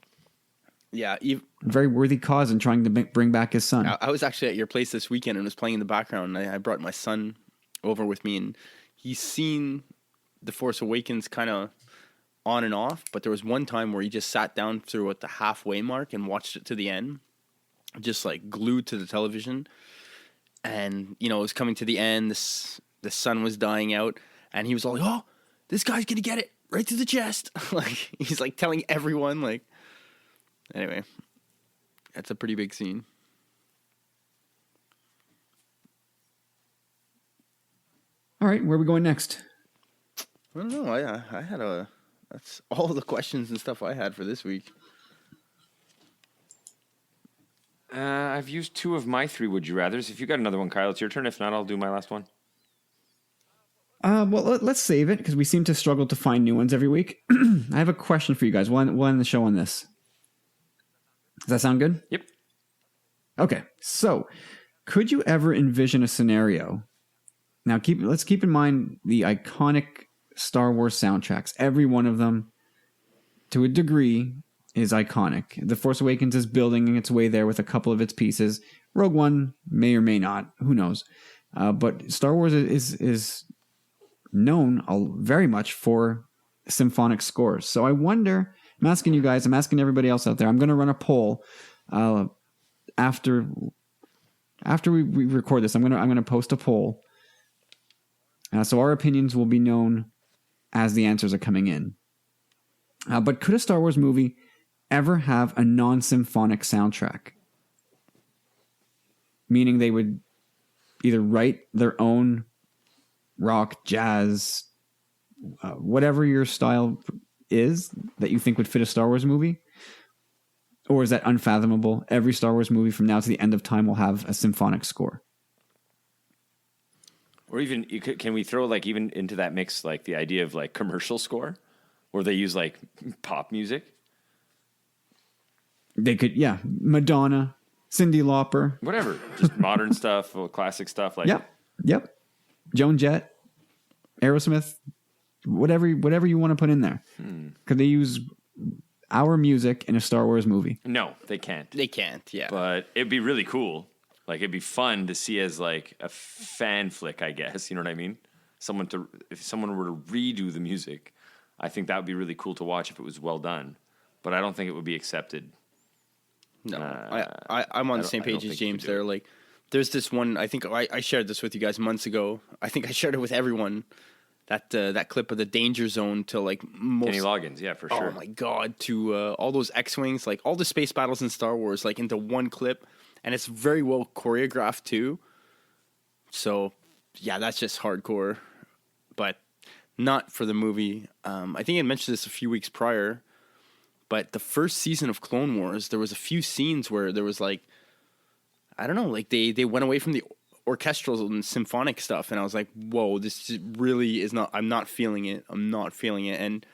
Yeah, very worthy cause in trying to bring back his son. I was actually at your place this weekend and was playing in the background. I brought my son over with me, and he's seen The Force Awakens kind of on and off, but there was one time where he just sat down through at the halfway mark and watched it to the end, just like glued to the television. And, you know, it was coming to the end. The sun was dying out, and he was all like, oh, this guy's going to get it right to the chest. Like, he's like telling everyone, like, anyway, that's a pretty big scene. All right, where are we going next? I don't know. I had that's all the questions and stuff I had for this week. I've used 2 of my 3 Would You Rathers. If you got another one, Kyle, it's your turn. If not, I'll do my last one. Well, let's save it because we seem to struggle to find new ones every week. I have a question for you guys. We'll end the show on this. Does that sound good? Yep. Okay. So, could you ever envision a scenario? Now, let's keep in mind the iconic Star Wars soundtracks. Every one of them, to a degree, is iconic. The Force Awakens is building its way there with a couple of its pieces. Rogue One may or may not. Who knows? But Star Wars is known very much for symphonic scores. So I wonder, I'm asking you guys, I'm asking everybody else out there, I'm going to run a poll after we record this. I'm going to post a poll. So our opinions will be known as the answers are coming in. But could a Star Wars movie ever have a non-symphonic soundtrack? Meaning they would either write their own rock, jazz, whatever your style is that you think would fit a Star Wars movie? Or is that unfathomable? Every Star Wars movie from now to the end of time will have a symphonic score. Or even, can we throw like even into that mix like the idea of like commercial score? Where they use like pop music? They could, yeah. Madonna, Cyndi Lauper. Whatever. Just modern stuff, or classic stuff. Like Yep. Joan Jett, Aerosmith, whatever you want to put in there. Could they use our music in a Star Wars movie? No, they can't. They can't, yeah. But it'd be really cool. Like, it'd be fun to see as, like, a fan flick, I guess. You know what I mean? If someone were to redo the music, I think that would be really cool to watch if it was well done. But I don't think it would be accepted. No, I'm on the same page as James there. Like, there's this one, I think I shared this with you guys months ago. I think I shared it with everyone. That clip of the danger zone to like Kenny Loggins, yeah, for sure. Oh my god, to all those X-wings, like all the space battles in Star Wars, like into one clip, and it's very well choreographed too. So yeah, that's just hardcore, but not for the movie. I think I mentioned this a few weeks prior, but the first season of Clone Wars, there was a few scenes where there was like, I don't know, like they went away from the orchestral and symphonic stuff, and I was like, whoa, this really is not, I'm not feeling it. And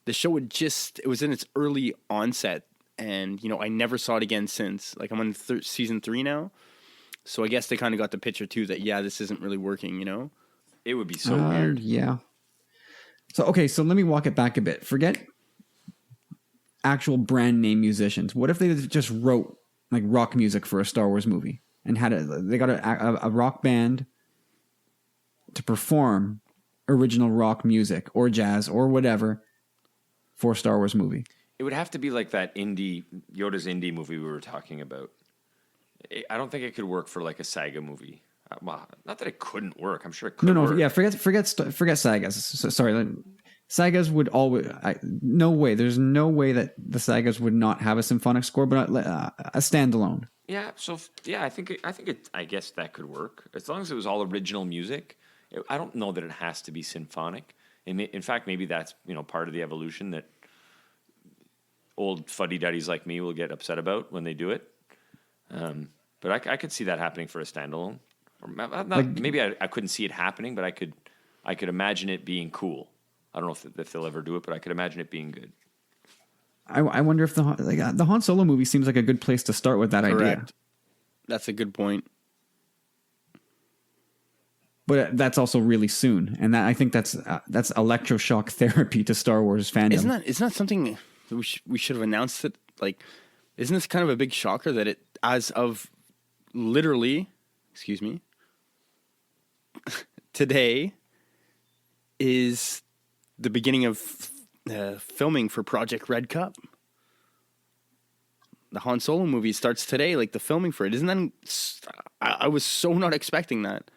the show it was in its early onset, and you know, I never saw it again since. Like, I'm on season 3 now, so I guess they kind of got the picture too that yeah, this isn't really working, you know. It would be so weird. Yeah. So let me walk it back a bit. Forget actual brand name musicians. What if they just wrote like rock music for a Star Wars movie and they got a rock band to perform original rock music or jazz or whatever for a Star Wars movie? It would have to be like that Yoda's indie movie we were talking about. I don't think it could work for like a saga movie. Well, not that it couldn't work. I'm sure it could. Work. Yeah. Forget sagas. Sorry, sagas would always. No way. There's no way that the sagas would not have a symphonic score, but a standalone. Yeah. So I think it. I guess that could work as long as it was all original music. I don't know that it has to be symphonic. In fact, maybe that's part of the evolution that old fuddy-duddies like me will get upset about when they do it. But I could see that happening for a standalone. Or maybe I couldn't see it happening, but I could imagine it being cool. I don't know if they'll ever do it, but I could imagine it being good. I wonder if the Han Solo movie seems like a good place to start with that idea. That's a good point. But that's also really soon, and I think that's electroshock therapy to Star Wars fandom. Isn't that something that we should have announced it? Like, isn't this kind of a big shocker that it, as of literally, excuse me, today is the beginning of filming for Project Red Cup. The Han Solo movie starts today, like the filming for it. Isn't that? I was so not expecting that.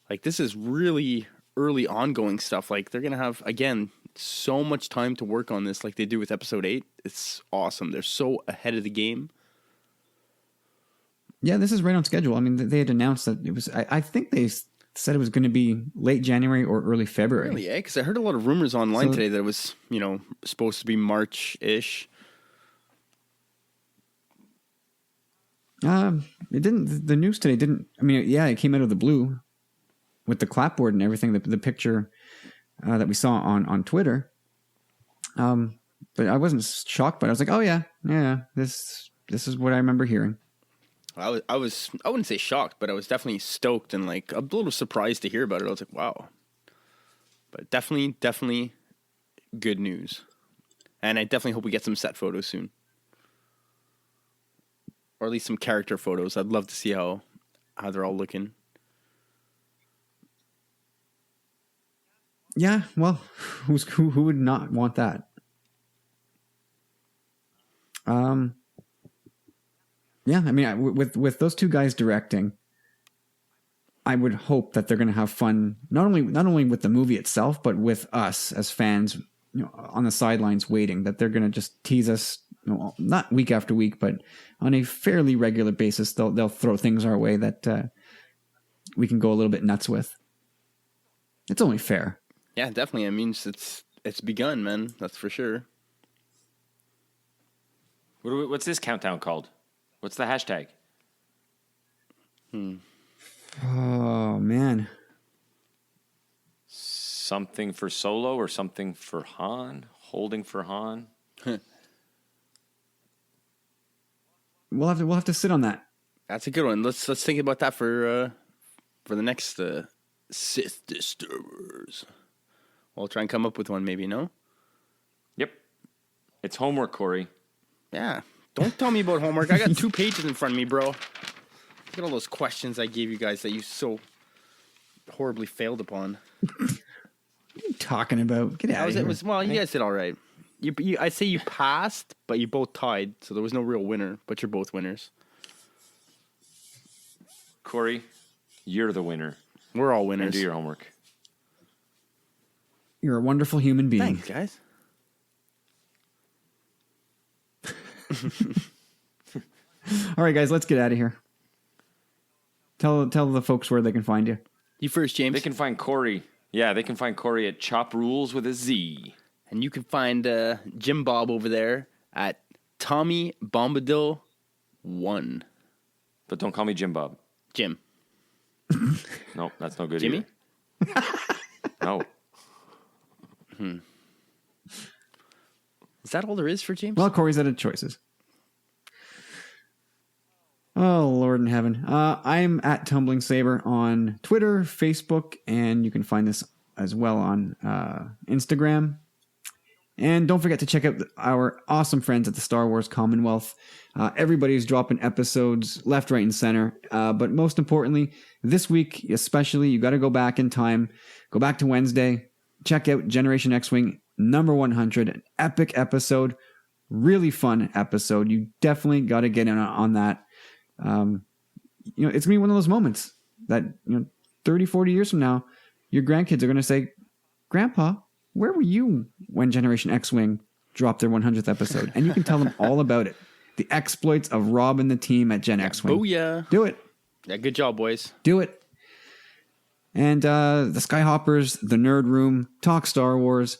Like, this is really early ongoing stuff. Like, they're gonna have again so much time to work on this, like they do with Episode 8. It's awesome. They're so ahead of the game. Yeah, this is right on schedule. I mean, they had announced that it was. I think they said it was going to be late January or early February. Really? Yeah, because I heard a lot of rumors online today that it was, supposed to be March-ish. It didn't. The news today didn't. I mean, yeah, it came out of the blue with the clapboard and everything. The picture that we saw on Twitter. But I wasn't shocked. But I was like, oh yeah. This is what I remember hearing. I wouldn't say shocked, but I was definitely stoked and like a little surprised to hear about it. I was like, wow. But definitely good news. And I definitely hope we get some set photos soon. Or at least some character photos. I'd love to see how they're all looking. Yeah, well, who would not want that? Yeah, I mean, with those two guys directing, I would hope that they're going to have fun not only with the movie itself, but with us as fans, on the sidelines waiting. That they're going to just tease us, not week after week, but on a fairly regular basis. They'll throw things our way that we can go a little bit nuts with. It's only fair. Yeah, definitely. It means it's begun, man. That's for sure. What's this countdown called? What's the hashtag? Oh, man. Something for Solo or something for Han? Holding for Han? We'll have to sit on that. That's a good one. Let's think about that for the next Sith Disturbers. We'll try and come up with one, maybe. No. Yep. It's homework, Corey. Yeah. Don't tell me about homework. I got 2 pages in front of me, bro. Look at all those questions I gave you guys that you so horribly failed upon. What are you talking about? Get out of here. You guys did all right. I'd say you passed, but you both tied, so there was no real winner, but you're both winners. Corey, you're the winner. We're all winners. And do your homework. You're a wonderful human being. Thanks, guys. All right, guys, let's get out of here. Tell the folks where they can find you. You first, James. They can find Corey. Yeah, they can find Corey at Chop Rules with a Z. And you can find Jim Bob over there at Tommy Bombadil 1. But don't call me Jim Bob. Jim. No, that's no good Jimmy? either. No. Is that all there is for James? Well, Corey's out of choices. Oh, Lord in heaven. I'm at Tumbling Saber on Twitter, Facebook, and you can find this as well on Instagram. And don't forget to check out our awesome friends at the Star Wars Commonwealth. Everybody's dropping episodes left, right, and center. But most importantly, this week especially, you got to go back in time. Go back to Wednesday. Check out Generation X-Wing number 100, an epic episode. Really fun episode. You definitely got to get in on that. It's going to be one of those moments that, 30, 40 years from now, your grandkids are going to say, Grandpa, where were you when Generation X-Wing dropped their 100th episode? And you can tell them all about it. The exploits of Rob and the team at Gen X-Wing. Booyah. Do it. Yeah, good job, boys. Do it. And the Skyhoppers, the Nerd Room, Talk Star Wars,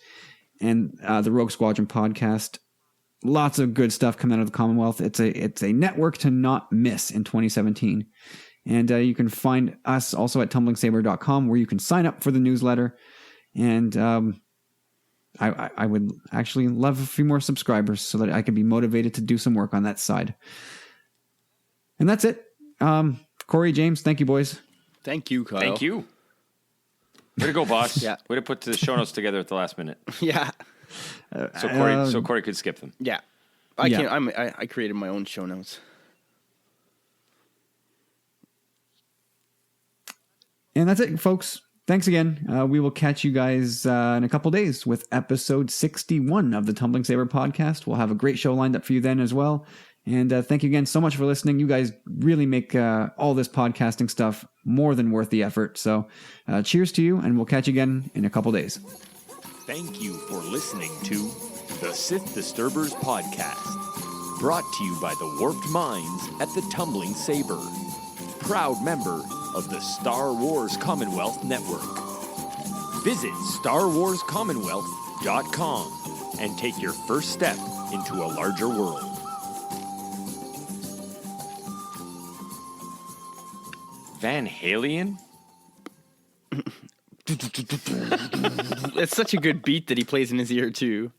and the Rogue Squadron podcast. Lots of good stuff coming out of the Commonwealth. It's a network to not miss in 2017. And you can find us also at tumblingsaber.com, where you can sign up for the newsletter. And I would actually love a few more subscribers so that I can be motivated to do some work on that side. And that's it. Corey, James, thank you, boys. Thank you, Kyle. Thank you. Way to go, boss. Yeah. Way to put the show notes together at the last minute. Yeah. So Corey could skip them. Yeah. I created my own show notes. And that's it, folks. Thanks again. We will catch you guys in a couple days with episode 61 of the Tumbling Saber podcast. We'll have a great show lined up for you then as well. And thank you again so much for listening. You guys really make all this podcasting stuff more than worth the effort. So cheers to you, and we'll catch you again in a couple days. Thank you for listening to the Sith Disturbers podcast, brought to you by the Warped Minds at the Tumbling Saber, proud member of the Star Wars Commonwealth Network. Visit StarWarsCommonwealth.com and take your first step into a larger world. Van Halien? It's such a good beat that he plays in his ear, too.